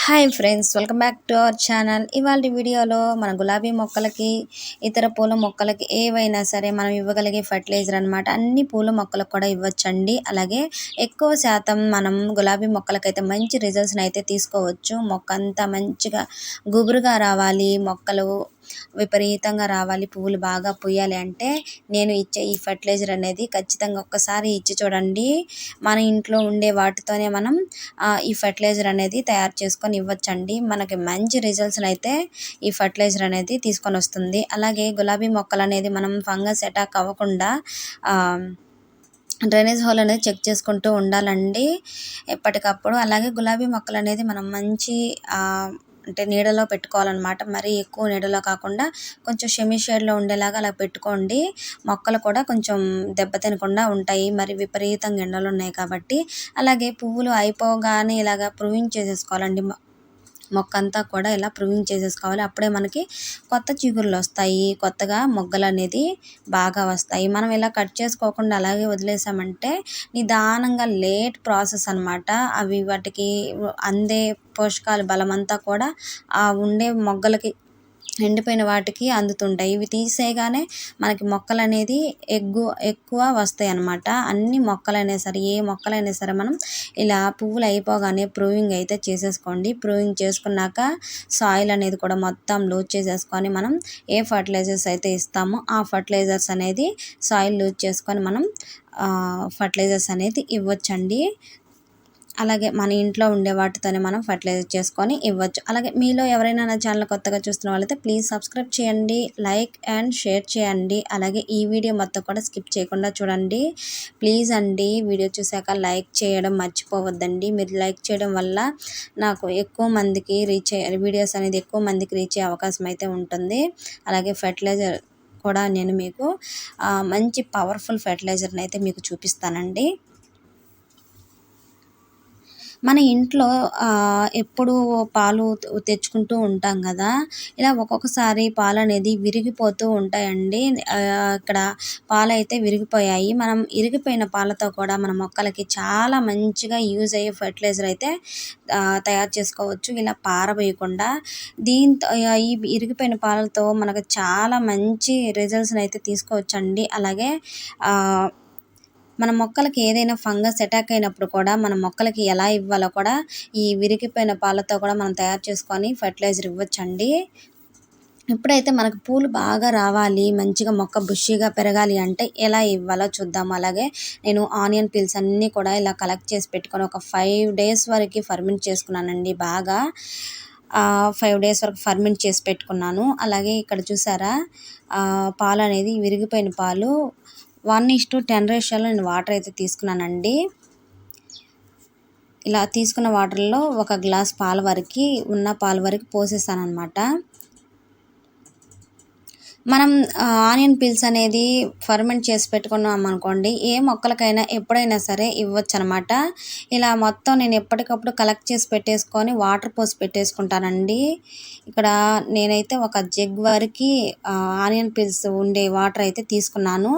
Hi friends, welcome back to our channel. ఇవాళ వీడియోలో మన గులాబీ మొక్కలకి, ఇతర పూల మొక్కలకి ఏవైనా సరే మనం ఇవ్వగలిగే ఫర్టిలైజర్ అనమాట. అన్ని పూల మొక్కలకు కూడా ఇవ్వచ్చండి. అలాగే ఎక్కువ శాతం మనం గులాబీ మొక్కలకైతే మంచి రిజల్ట్స్ని అయితే తీసుకోవచ్చు. మొక్క అంతా మంచిగా గుబురుగా రావాలి, మొక్కలు విపరీతంగా రావాలి, పువ్వులు బాగా పూయాలి అంటే నేను ఇచ్చే ఈ ఫర్టిలైజర్ అనేది ఖచ్చితంగా ఒక్కసారి ఇచ్చి చూడండి. మన ఇంట్లో ఉండే వాటితోనే మనం ఈ ఫర్టిలైజర్ అనేది తయారు చేసుకొని ఇవ్వచ్చండి. మనకి మంచి రిజల్ట్స్ని అయితే ఈ ఫర్టిలైజర్ అనేది తీసుకొని వస్తుంది. అలాగే గులాబీ మొక్కలు అనేది మనం ఫంగస్ అటాక్ అవ్వకుండా డ్రైనేజ్ హోల్ అనేది చెక్ చేసుకుంటూ ఉండాలండి ఎప్పటికప్పుడు. అలాగే గులాబీ మొక్కలు అనేది మనం మంచి అంటే నీడలో పెట్టుకోవాలన్నమాట. మరీ ఎక్కువ నీడలో కాకుండా కొంచెం సెమీ షేడ్లో ఉండేలాగా అలా పెట్టుకోండి. మొక్కలు కూడా కొంచెం దెబ్బ తినకుండా ఉంటాయి, మరి విపరీతంగా ఎండలు ఉన్నాయి కాబట్టి. అలాగే పువ్వులు అయిపోగానే ఇలాగ ప్రూవింగ్ చేసేసుకోవాలండి. మొక్క అంతా కూడా ఇలా ప్రూవింగ్ చేసేసుకోవాలి. అప్పుడే మనకి కొత్త చిగుర్లు వస్తాయి, కొత్తగా మొగ్గలు అనేది బాగా వస్తాయి. మనం ఇలా కట్ చేసుకోకుండా అలాగే వదిలేసామంటే నిదానంగా లేట్ ప్రాసెస్ అనమాట. అవి వాటికి అందే పోషకాల బలమంతా కూడా ఆ ఉండే మొగ్గలకి, ఎండిపోయిన వాటికి అందుతుంటాయి. ఇవి తీసేయగానే మనకి మొక్కలనేది ఎక్కువ వస్తాయి అన్నమాట. అన్ని మొక్కలైనా సరే, ఏ మొక్కలైనా సరే మనం ఇలా పువ్వులు అయిపోగానే ప్రూవింగ్ అయితే చేసేసుకోండి. ప్రూవింగ్ చేసుకున్నాక సాయిల్ అనేది కూడా మొత్తం లూజ్ చేసేసుకొని మనం ఏ ఫర్టిలైజర్స్ అయితే ఇస్తామో ఆ ఫర్టిలైజర్స్ అనేది సాయిల్ లూజ్ చేసుకొని మనం ఫర్టిలైజర్స్ అనేది ఇవ్వచ్చండి. అలాగే మన ఇంట్లో ఉండే వాటితోనే మనం ఫర్టిలైజర్ చేసుకొని ఇవ్వచ్చు. అలాగే మీలో ఎవరైనా నా ఛానల్ కొత్తగా చూస్తున్న వాళ్ళైతే ప్లీజ్ సబ్స్క్రైబ్ చేయండి, లైక్ అండ్ షేర్ చేయండి. అలాగే ఈ వీడియో మొత్తం కూడా స్కిప్ చేయకుండా చూడండి ప్లీజ్ అండి. వీడియో చూశాక లైక్ చేయడం మర్చిపోవద్దండి. మీరు లైక్ చేయడం వల్ల నాకు ఎక్కువ మందికి వీడియోస్ అనేది ఎక్కువ మందికి రీచ్ అయ్యే అవకాశం అయితే ఉంటుంది. అలాగే ఫర్టిలైజర్ కూడా నేను మీకు మంచి పవర్ఫుల్ ఫర్టిలైజర్ని అయితే మీకు చూపిస్తానండి. మన ఇంట్లో ఎప్పుడూ పాలు తెచ్చుకుంటూ ఉంటాం కదా. ఇలా ఒక్కొక్కసారి పాలు అనేది విరిగిపోతూ ఉంటాయండి. ఇక్కడ పాలైతే విరిగిపోయాయి. మనం ఇరిగిపోయిన పాలతో కూడా మన మొక్కలకి చాలా మంచిగా యూజ్ అయ్యే ఫర్టిలైజర్ అయితే తయారు చేసుకోవచ్చు, ఇలా పారవేయకుండా. దీంతో ఈ ఇరిగిపోయిన పాలతో మనకు చాలా మంచి రిజల్ట్స్ని అయితే తీసుకోవచ్చండి. అలాగే మన మొక్కలకి ఏదైనా ఫంగస్ అటాక్ అయినప్పుడు కూడా మన మొక్కలకి ఎలా ఇవ్వాలో కూడా ఈ విరిగిపోయిన పాలతో కూడా మనం తయారు చేసుకొని ఫర్టిలైజర్ ఇవ్వచ్చండి. ఇప్పుడైతే మనకు పూలు బాగా రావాలి, మంచిగా మొక్క బుషీగా పెరగాలి అంటే ఎలా ఇవ్వాలో చూద్దాం. అలాగే నేను ఆనియన్ పీల్స్ అన్నీ కూడా ఇలా కలెక్ట్ చేసి పెట్టుకొని ఒక 5 days వరకు ఫర్మెంట్ చేసుకున్నానండి. బాగా 5 days వరకు ఫర్మెంట్ చేసి పెట్టుకున్నాను. అలాగే ఇక్కడ చూసారా, పాలు అనేది విరిగిపోయిన పాలు 1:10 రేషియోలో నేను వాటర్ అయితే తీసుకున్నానండి. ఇలా తీసుకున్న వాటర్లో ఒక గ్లాస్ పాల వరకు పోసేసాను అనమాట. మనం ఆనియన్ పీల్స్ అనేది ఫర్మెంట్ చేసి పెట్టుకున్నాం అనుకోండి, ఏ మొక్కలకైనా ఎప్పుడైనా సరే ఇవ్వచ్చు అనమాట. ఇలా మొత్తం నేను ఎప్పటికప్పుడు కలెక్ట్ చేసి పెట్టేసుకొని వాటర్ పోసి పెట్టేసుకుంటానండి. ఇక్కడ నేనైతే ఒక జగ్ వరకు ఆనియన్ పీల్స్ ఉండే వాటర్ అయితే తీసుకున్నాను.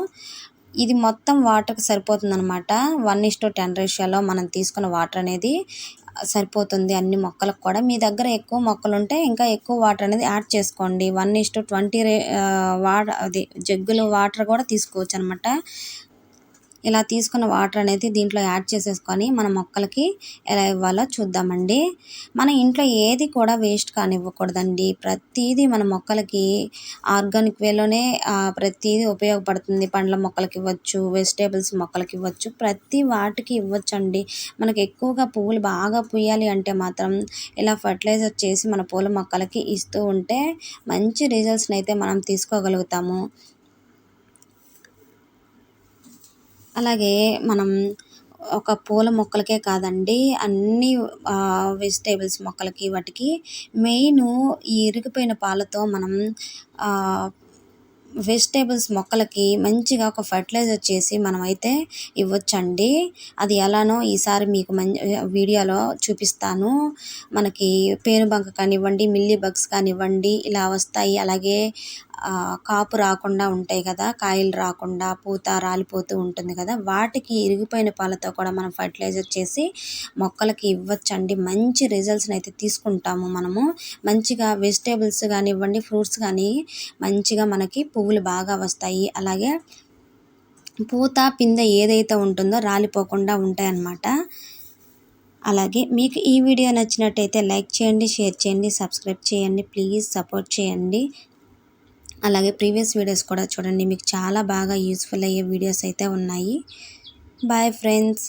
ఇది మొత్తం వాటర్కి సరిపోతుందనమాట. 1:10 రేషియోలో మనం తీసుకున్న వాటర్ అనేది సరిపోతుంది అన్ని మొక్కలకు కూడా. మీ దగ్గర ఎక్కువ మొక్కలు ఉంటే ఇంకా ఎక్కువ వాటర్ అనేది యాడ్ చేసుకోండి. 1:20 జగ్గులు వాటర్ కూడా తీసుకోవచ్చు అనమాట. ఇలా తీసుకున్న వాటర్ అనేది దీంట్లో యాడ్ చేసేసుకొని మన మొక్కలకి ఎలా ఇవ్వాలో చూద్దామండి. మన ఇంట్లో ఏది కూడా వేస్ట్ కానివ్వకూడదండి. ప్రతిదీ మన మొక్కలకి ఆర్గానిక్ వేలోనే ప్రతిదీ ఉపయోగపడుతుంది. పండ్ల మొక్కలకి ఇవ్వచ్చు, వెజిటేబుల్స్ మొక్కలకి ఇవ్వచ్చు, ప్రతి వాటికి ఇవ్వచ్చండి. మనకు ఎక్కువగా పువ్వులు బాగా పూయాలి అంటే మాత్రం ఇలా ఫర్టిలైజర్ చేసి మన పూల మొక్కలకి ఇస్తూ ఉంటే మంచి రిజల్ట్స్ని అయితే మనం తీసుకోగలుగుతాము. అలాగే మనం ఒక పూల మొక్కలకే కాదండి, అన్ని వెజిటేబుల్స్ మొక్కలకి వాటికి మెయిన్ ఈ ఇరిగిపోయిన పాలతో మనం వెజిటేబుల్స్ మొక్కలకి మంచిగా ఒక ఫర్టిలైజర్ చేసి మనమైతే ఇవ్వచ్చండి. అది ఎలానో ఈసారి మీకు వీడియోలో చూపిస్తాను. మనకి పేనుబంక కానివ్వండి, మిల్లీ బగ్స్ కానివ్వండి ఇలా వస్తాయి. అలాగే కాపు రాకుండా ఉంటాయి కదా, కాయలు రాకుండా పూత రాలిపోతూ ఉంటుంది కదా, వాటికి ఇరిగిపోయిన పాలతో కూడా మనం ఫర్టిలైజర్ చేసి మొక్కలకి ఇవ్వచ్చండి. మంచి రిజల్ట్స్ని అయితే తీసుకుంటాము మనము. మంచిగా వెజిటేబుల్స్ కానివ్వండి, ఫ్రూట్స్ కానీ మంచిగా మనకి పువ్వులు బాగా వస్తాయి. అలాగే పూత పిందె ఏదైతే ఉంటుందో రాలిపోకుండా ఉంటాయన్నమాట. అలాగే మీకు ఈ వీడియో నచ్చినట్టయితే లైక్ చేయండి, షేర్ చేయండి, సబ్స్క్రైబ్ చేయండి. ప్లీజ్ సపోర్ట్ చేయండి. అలాగే ప్రీవియస్ వీడియోస్ కూడా చూడండి, మీకు చాలా బాగా యూస్ఫుల్ అయ్యే వీడియోస్ అయితే ఉన్నాయి. Bye friends.